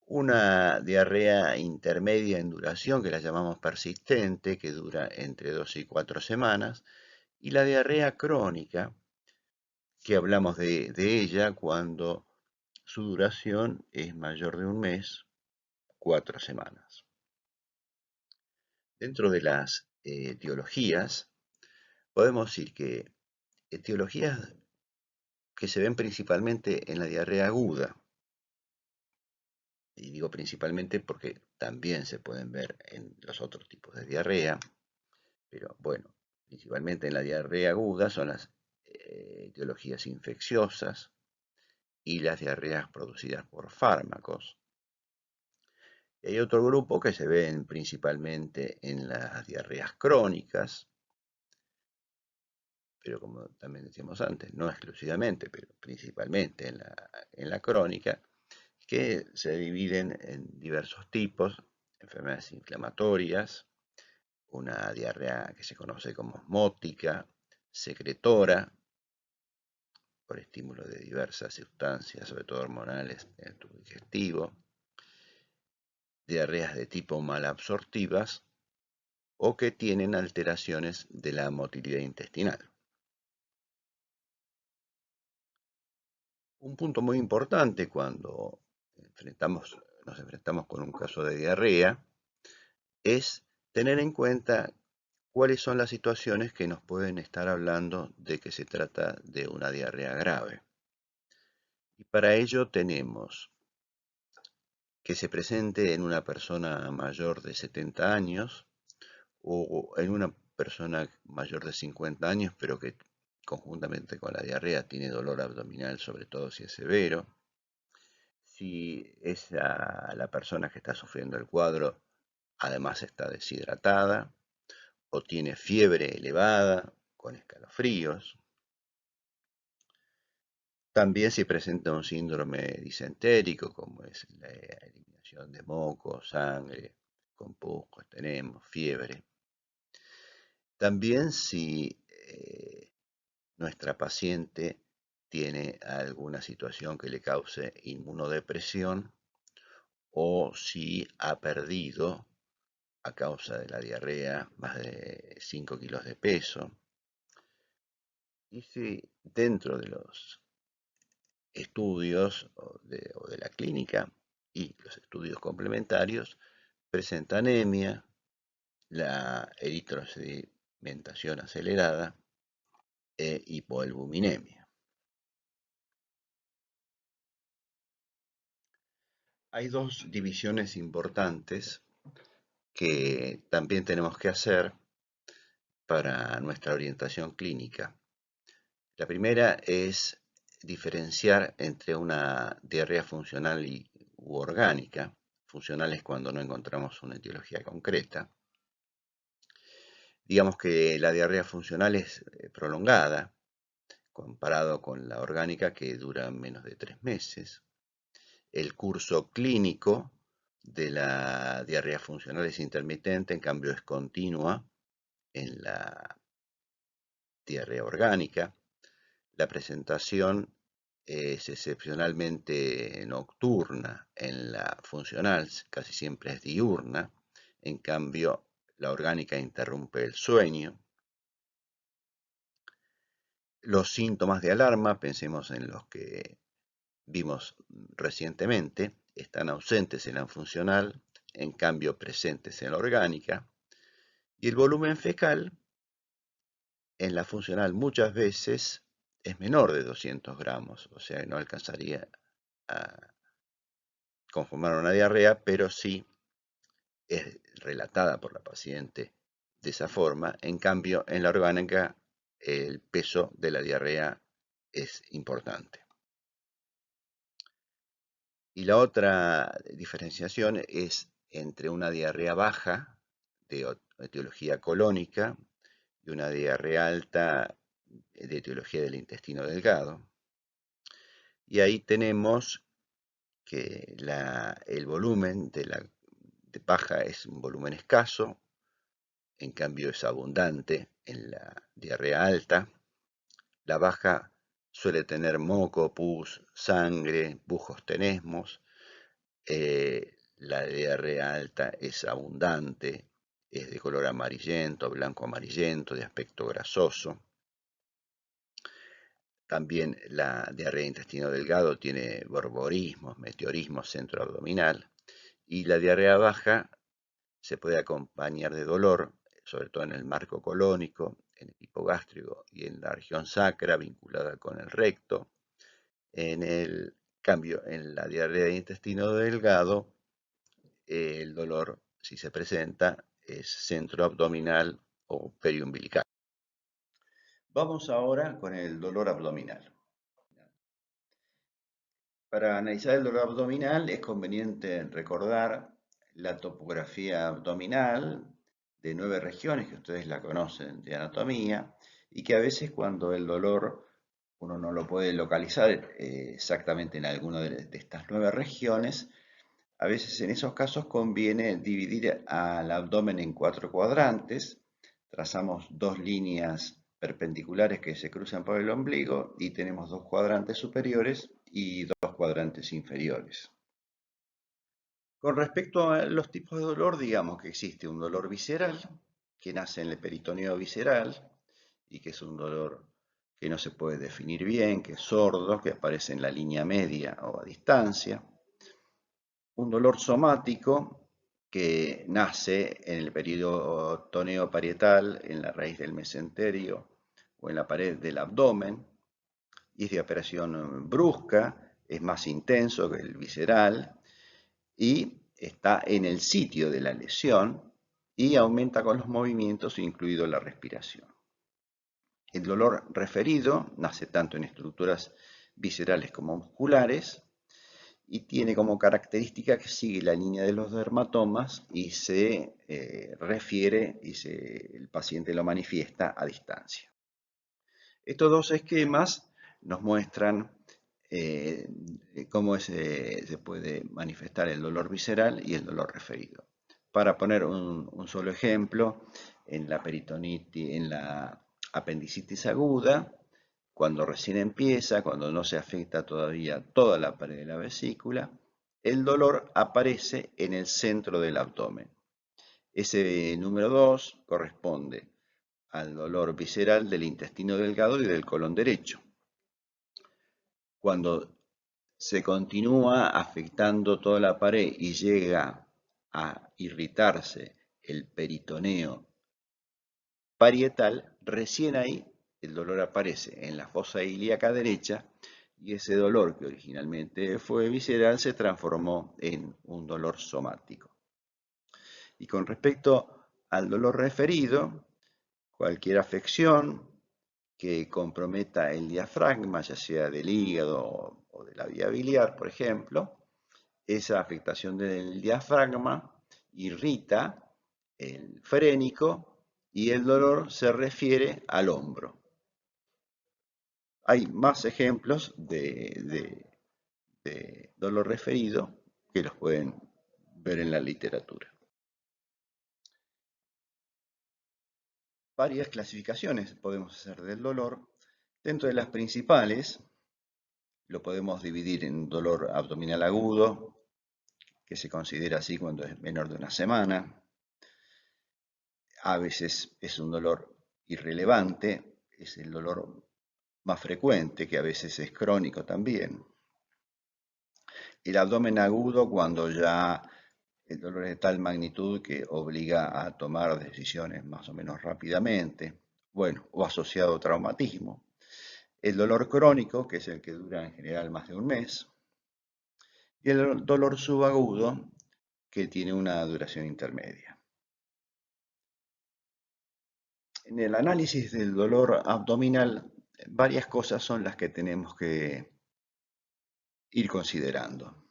Una diarrea intermedia en duración, que la llamamos persistente, que dura entre 2 y 4 semanas. Y la diarrea crónica, que hablamos de ella cuando su duración es mayor de un mes, 4 semanas. Dentro de las etiologías, podemos decir que etiologías que se ven principalmente en la diarrea aguda, y digo principalmente porque también se pueden ver en los otros tipos de diarrea, pero bueno, principalmente en la diarrea aguda son las etiologías infecciosas y las diarreas producidas por fármacos. Y hay otro grupo que se ven principalmente en las diarreas crónicas, pero como también decíamos antes, no exclusivamente, pero principalmente en la crónica, que se dividen en diversos tipos: enfermedades inflamatorias, una diarrea que se conoce como osmótica, secretora, por estímulo de diversas sustancias, sobre todo hormonales, en el tubo digestivo, diarreas de tipo malabsortivas o que tienen alteraciones de la motilidad intestinal. Un punto muy importante cuando nos enfrentamos con un caso de diarrea es tener en cuenta cuáles son las situaciones que nos pueden estar hablando de que se trata de una diarrea grave. Y para ello tenemos que se presente en una persona mayor de 70 años o en una persona mayor de 50 años, pero que conjuntamente con la diarrea tiene dolor abdominal, sobre todo si es severo. Si la persona que está sufriendo el cuadro además está deshidratada o tiene fiebre elevada con escalofríos. También si presenta un síndrome disentérico, como es la eliminación de moco, sangre, con pus, tenemos fiebre. También si nuestra paciente tiene alguna situación que le cause inmunodepresión o si ha perdido a causa de la diarrea más de 5 kilos de peso. Y si dentro de los estudios o de la clínica y los estudios complementarios presenta anemia, la eritrosedimentación acelerada e hipoalbuminemia. Hay dos divisiones importantes que también tenemos que hacer para nuestra orientación clínica. La primera es diferenciar entre una diarrea funcional u orgánica. Funcional es cuando no encontramos una etiología concreta. Digamos que la diarrea funcional es prolongada, comparado con la orgánica que dura menos de 3 meses. El curso clínico de la diarrea funcional es intermitente, en cambio es continua en la diarrea orgánica. La presentación es excepcionalmente nocturna en la funcional, casi siempre es diurna. En cambio, la orgánica interrumpe el sueño. Los síntomas de alarma, pensemos en los que vimos recientemente, están ausentes en la funcional, en cambio presentes en la orgánica. Y el volumen fecal en la funcional muchas veces es menor de 200 gramos, o sea, no alcanzaría a conformar una diarrea, pero sí es relatada por la paciente de esa forma. En cambio, en la orgánica el peso de la diarrea es importante. Y la otra diferenciación es entre una diarrea baja de etiología colónica y una diarrea alta de etiología del intestino delgado. Y ahí tenemos que el volumen de baja es un volumen escaso, en cambio es abundante en la diarrea alta. La baja suele tener moco, pus, sangre, bujos tenesmos. La diarrea alta es abundante, es de color amarillento, blanco amarillento, de aspecto grasoso. También la diarrea de intestino delgado tiene borborismos, meteorismos centroabdominal. Y la diarrea baja se puede acompañar de dolor, sobre todo en el marco colónico, en el hipogástrico y en la región sacra vinculada con el recto. En el cambio, en la diarrea de intestino delgado, el dolor, si se presenta, es centroabdominal o periumbilical. Vamos ahora con el dolor abdominal. Para analizar el dolor abdominal es conveniente recordar la topografía abdominal de 9 regiones que ustedes la conocen de anatomía y que a veces cuando el dolor uno no lo puede localizar exactamente en alguna de estas 9 regiones, a veces en esos casos conviene dividir al abdomen en 4 cuadrantes. Trazamos 2 líneas perpendiculares que se cruzan por el ombligo y tenemos 2 cuadrantes superiores y 2 cuadrantes inferiores. Con respecto a los tipos de dolor, digamos que existe un dolor visceral que nace en el peritoneo visceral y que es un dolor que no se puede definir bien, que es sordo, que aparece en la línea media o a distancia. Un dolor somático que nace en el peritoneo parietal, en la raíz del mesenterio o en la pared del abdomen, y es de aparición brusca, es más intenso que el visceral y está en el sitio de la lesión y aumenta con los movimientos, incluido la respiración. El dolor referido nace tanto en estructuras viscerales como musculares y tiene como característica que sigue la línea de los dermatomas y se refiere y el paciente lo manifiesta a distancia. Estos dos esquemas nos muestran cómo se puede manifestar el dolor visceral y el dolor referido. Para poner un solo ejemplo, en la peritonitis, en la apendicitis aguda, cuando recién empieza, cuando no se afecta todavía toda la pared de la vesícula, el dolor aparece en el centro del abdomen. Ese número 2 corresponde al dolor visceral del intestino delgado y del colon derecho. Cuando se continúa afectando toda la pared y llega a irritarse el peritoneo parietal, recién ahí el dolor aparece en la fosa ilíaca derecha y ese dolor que originalmente fue visceral se transformó en un dolor somático. Y con respecto al dolor referido, cualquier afección que comprometa el diafragma, ya sea del hígado o de la vía biliar, por ejemplo, esa afectación del diafragma irrita el frénico y el dolor se refiere al hombro. Hay más ejemplos de dolor referido que los pueden ver en la literatura. Varias clasificaciones podemos hacer del dolor. Dentro de las principales, lo podemos dividir en dolor abdominal agudo, que se considera así cuando es menor de una semana. A veces es un dolor irrelevante, es el dolor más frecuente, que a veces es crónico también. El abdomen agudo cuando ya el dolor es de tal magnitud que obliga a tomar decisiones más o menos rápidamente, bueno, o asociado a traumatismo. El dolor crónico, que es el que dura en general más de un mes, y el dolor subagudo, que tiene una duración intermedia. En el análisis del dolor abdominal, varias cosas son las que tenemos que ir considerando.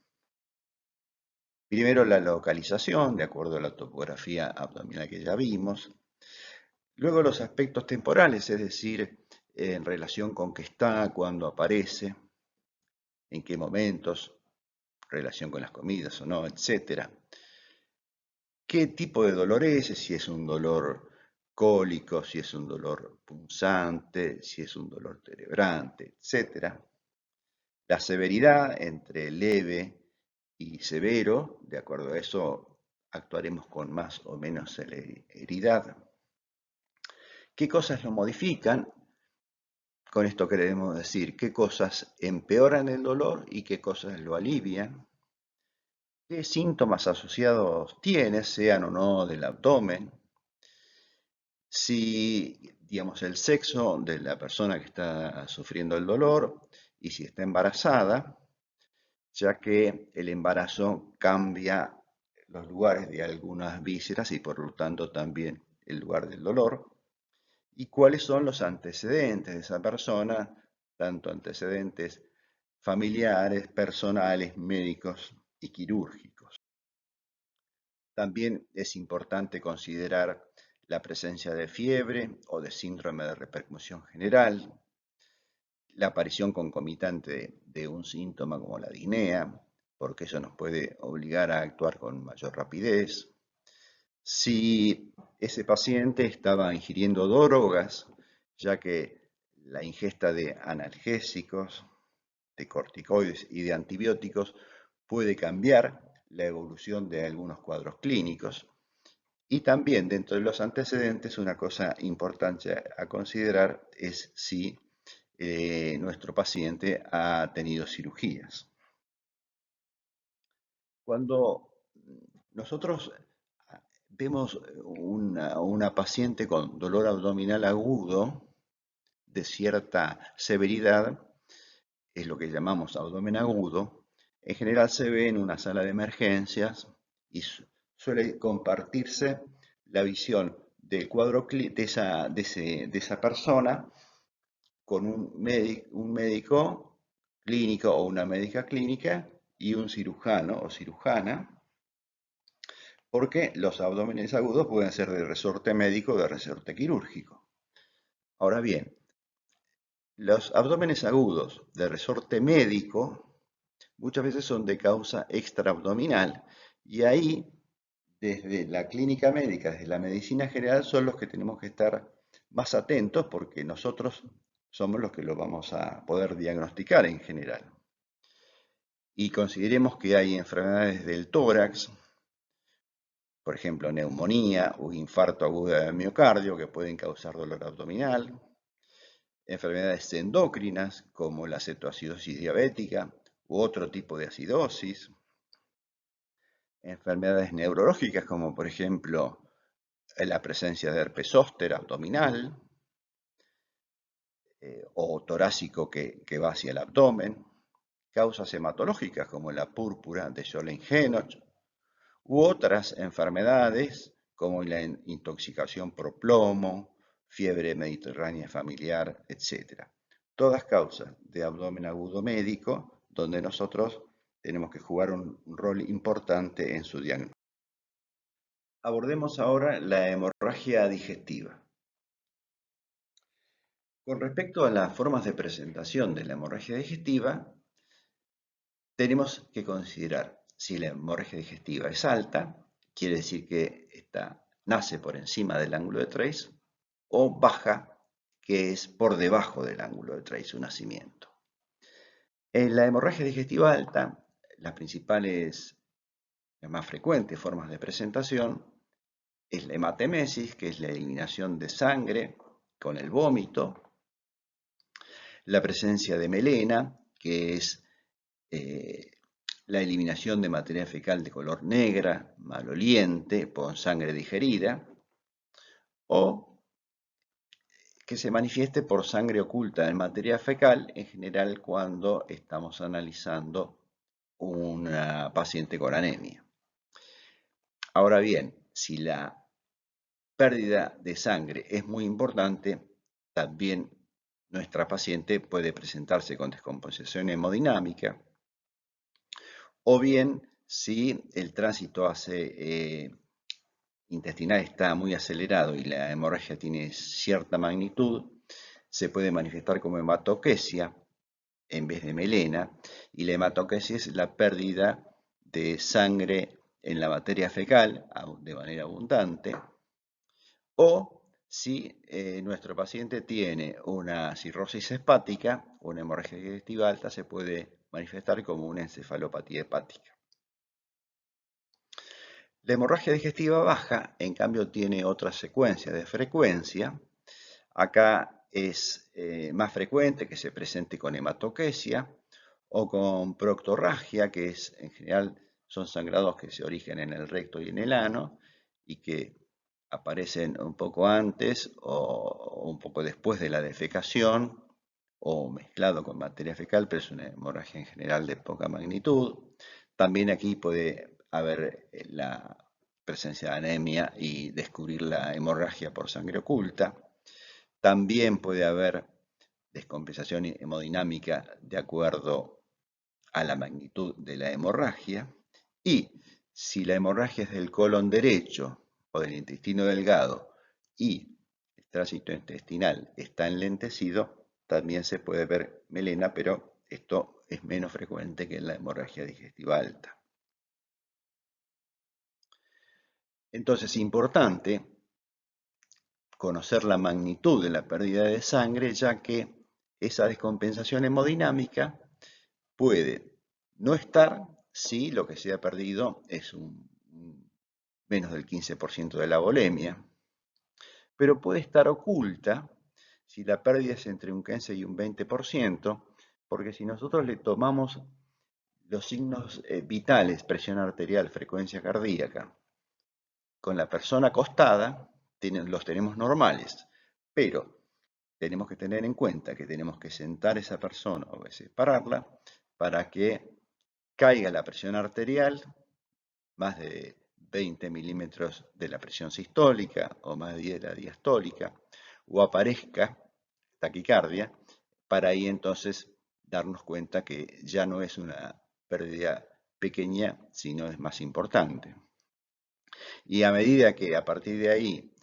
Primero, la localización, de acuerdo a la topografía abdominal que ya vimos. Luego, los aspectos temporales, es decir, en relación con qué está, cuándo aparece, en qué momentos, relación con las comidas o no, etc. ¿Qué tipo de dolor es? Si es un dolor cólico, si es un dolor punzante, si es un dolor terebrante, etc. La severidad entre leve y severo, de acuerdo a eso actuaremos con más o menos celeridad. ¿Qué cosas lo modifican? Con esto queremos decir qué cosas empeoran el dolor y qué cosas lo alivian. ¿Qué síntomas asociados tiene, sean o no del abdomen? Si, digamos, el sexo de la persona que está sufriendo el dolor y si está embarazada, ya que el embarazo cambia los lugares de algunas vísceras y por lo tanto también el lugar del dolor. ¿Y cuáles son los antecedentes de esa persona? Tanto antecedentes familiares, personales, médicos y quirúrgicos. También es importante considerar la presencia de fiebre o de síndrome de repercusión general, la aparición concomitante de un síntoma como la disnea, porque eso nos puede obligar a actuar con mayor rapidez. Si ese paciente estaba ingiriendo drogas, ya que la ingesta de analgésicos, de corticoides y de antibióticos puede cambiar la evolución de algunos cuadros clínicos. Y también dentro de los antecedentes, una cosa importante a considerar es si nuestro paciente ha tenido cirugías. Cuando nosotros vemos una paciente con dolor abdominal agudo de cierta severidad, es lo que llamamos abdomen agudo, en general se ve en una sala de emergencias y suele compartirse la visión del cuadro de esa persona con un médico clínico o una médica clínica y un cirujano o cirujana, porque los abdómenes agudos pueden ser de resorte médico o de resorte quirúrgico. Ahora bien, los abdómenes agudos de resorte médico muchas veces son de causa extraabdominal y ahí, desde la clínica médica, desde la medicina general, son los que tenemos que estar más atentos porque nosotros somos los que lo vamos a poder diagnosticar en general. Y consideremos que hay enfermedades del tórax, por ejemplo, neumonía o infarto agudo de miocardio que pueden causar dolor abdominal, enfermedades endócrinas como la cetoacidosis diabética u otro tipo de acidosis, enfermedades neurológicas como por ejemplo la presencia de herpes zóster abdominal o torácico que va hacia el abdomen, causas hematológicas como la púrpura de Schoen-Henoch u otras enfermedades como la intoxicación por plomo, fiebre mediterránea familiar, etc. Todas causas de abdomen agudo médico donde nosotros tenemos que jugar un rol importante en su diagnóstico. Abordemos ahora la hemorragia digestiva. Con respecto a las formas de presentación de la hemorragia digestiva, tenemos que considerar si la hemorragia digestiva es alta, quiere decir que nace por encima del ángulo de Trace, o baja, que es por debajo del ángulo de Trace su nacimiento. En la hemorragia digestiva alta, las principales, las más frecuentes formas de presentación es la hematemesis, que es la eliminación de sangre con el vómito, la presencia de melena, que es la eliminación de materia fecal de color negra, maloliente, con sangre digerida, o que se manifieste por sangre oculta en materia fecal, en general cuando estamos analizando una paciente con anemia. Ahora bien, si la pérdida de sangre es muy importante, también nuestra paciente puede presentarse con descomposición hemodinámica, o bien si el tránsito intestinal está muy acelerado y la hemorragia tiene cierta magnitud, se puede manifestar como hematoquesia en vez de melena, y la hematoquesia es la pérdida de sangre en la materia fecal de manera abundante, o si nuestro paciente tiene una cirrosis hepática, una hemorragia digestiva alta, se puede manifestar como una encefalopatía hepática. La hemorragia digestiva baja, en cambio, tiene otra secuencia de frecuencia. Acá es más frecuente que se presente con hematoquesia o con proctorragia, que es en general son sangrados que se originan en el recto y en el ano y que aparecen un poco antes o un poco después de la defecación o mezclado con materia fecal, pero es una hemorragia en general de poca magnitud. También aquí puede haber la presencia de anemia y descubrir la hemorragia por sangre oculta. También puede haber descompensación hemodinámica de acuerdo a la magnitud de la hemorragia. Y si la hemorragia es del colon derecho o del intestino delgado y el tránsito intestinal está enlentecido, también se puede ver melena, pero esto es menos frecuente que en la hemorragia digestiva alta. Entonces, importante conocer la magnitud de la pérdida de sangre, ya que esa descompensación hemodinámica puede no estar si lo que se ha perdido es menos del 15% de la volemia, pero puede estar oculta si la pérdida es entre un 15 y un 20%, porque si nosotros le tomamos los signos vitales, presión arterial, frecuencia cardíaca, con la persona acostada, los tenemos normales, pero tenemos que tener en cuenta que tenemos que sentar a esa persona o separarla para que caiga la presión arterial, más de 20 milímetros de la presión sistólica o más de 10 de la diastólica, o aparezca taquicardia, para ahí entonces darnos cuenta que ya no es una pérdida pequeña, sino es más importante. Y a medida que a partir de ahí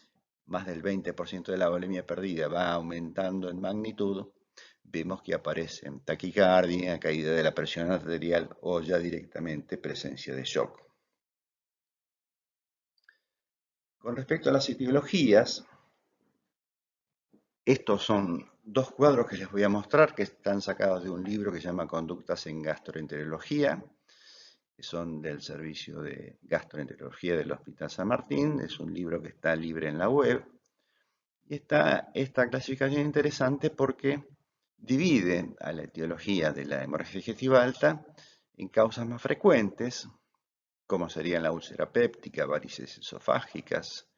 más del 20% de la volemia perdida va aumentando en magnitud, vemos que aparecen taquicardia, caída de la presión arterial o ya directamente presencia de shock. Con respecto a las etiologías, estos son dos cuadros que les voy a mostrar que están sacados de un libro que se llama Conductas en Gastroenterología, que son del Servicio de Gastroenterología del Hospital San Martín. Es un libro que está libre en la web. Y está esta clasificación interesante porque divide a la etiología de la hemorragia digestiva alta en causas más frecuentes, como serían la úlcera péptica, varices esofágicas,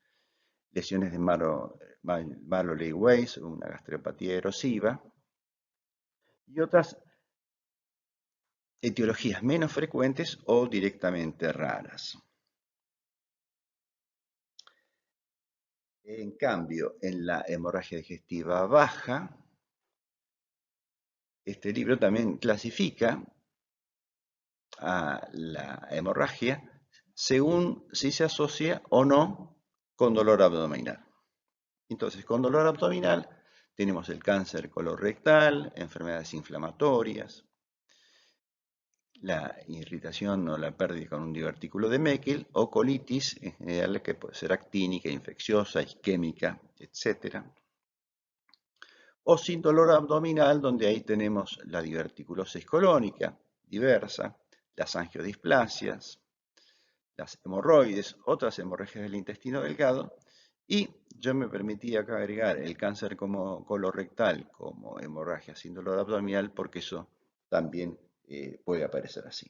lesiones de Mallory Weiss, una gastropatía erosiva, y otras etiologías menos frecuentes o directamente raras. En cambio, en la hemorragia digestiva baja, este libro también clasifica a la hemorragia según si se asocia o no con dolor abdominal. Entonces, con dolor abdominal tenemos el cáncer colorectal, enfermedades inflamatorias, la irritación o la pérdida con un divertículo de Meckel o colitis, en general que puede ser actínica, infecciosa, isquémica, etc. O sin dolor abdominal, donde ahí tenemos la diverticulosis colónica diversa, las angiodisplasias, las hemorroides, otras hemorragias del intestino delgado, y yo me permití acá agregar el cáncer como colorectal como hemorragia sin dolor abdominal, porque eso también puede aparecer así.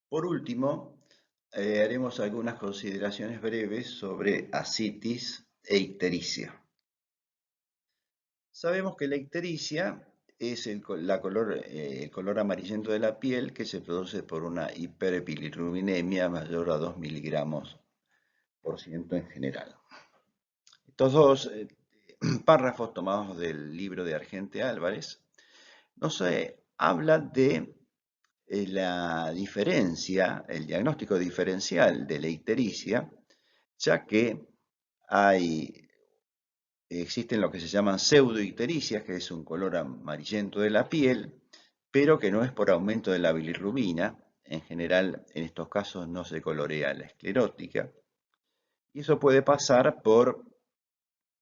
Por último, haremos algunas consideraciones breves sobre ascitis e ictericia. Sabemos que la ictericia es el color amarillento de la piel que se produce por una hiperbilirrubinemia mayor a 2 miligramos por ciento en general. Estos dos párrafos tomados del libro de Argente Álvarez nos habla de la diferencia, el diagnóstico diferencial de la ictericia, ya que existen lo que se llaman pseudoictericias, que es un color amarillento de la piel, pero que no es por aumento de la bilirrubina. En general, en estos casos no se colorea la esclerótica. Y eso puede pasar por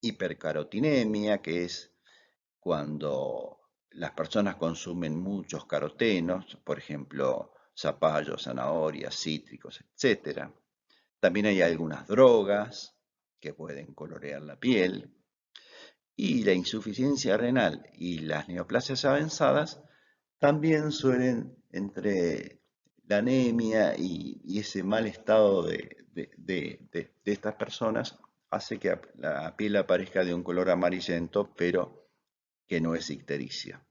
hipercarotinemia, que es cuando las personas consumen muchos carotenos, por ejemplo, zapallos, zanahorias, cítricos, etc. También hay algunas drogas que pueden colorear la piel. Y la insuficiencia renal y las neoplasias avanzadas también suelen, entre la anemia y ese mal estado de estas personas, hace que la piel aparezca de un color amarillento, pero que no es ictericia.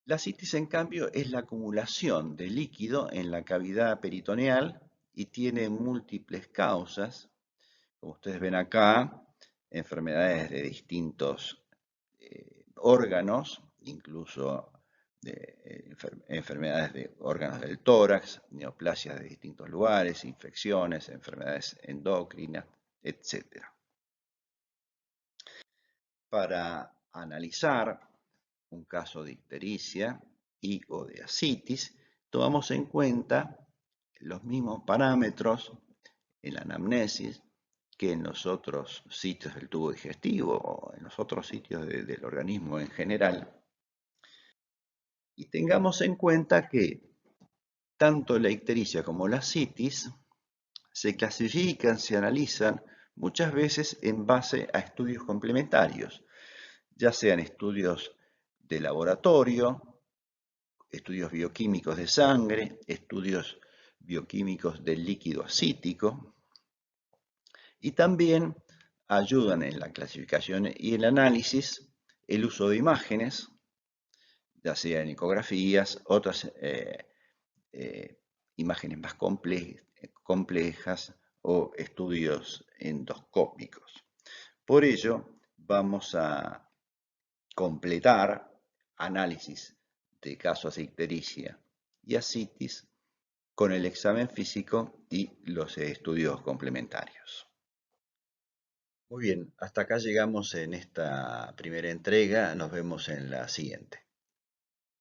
La citis, en cambio, es la acumulación de líquido en la cavidad peritoneal y tiene múltiples causas. Como ustedes ven acá, enfermedades de distintos órganos, incluso enfermedades de órganos del tórax, neoplasias de distintos lugares, infecciones, enfermedades endocrinas, etc. Para analizar un caso de ictericia y o de ascitis, tomamos en cuenta los mismos parámetros en la anamnesis que en los otros sitios del tubo digestivo o en los otros sitios del organismo en general. Y tengamos en cuenta que tanto la ictericia como la ascitis se clasifican, se analizan muchas veces en base a estudios complementarios, ya sean estudios de laboratorio, estudios bioquímicos de sangre, estudios bioquímicos del líquido ascítico, y también ayudan en la clasificación y el análisis el uso de imágenes, ya sea en ecografías, otras imágenes más complejas o estudios endoscópicos. Por ello, vamos a completar análisis de casos de ictericia y ascitis con el examen físico y los estudios complementarios. Muy bien, hasta acá llegamos en esta primera entrega. Nos vemos en la siguiente.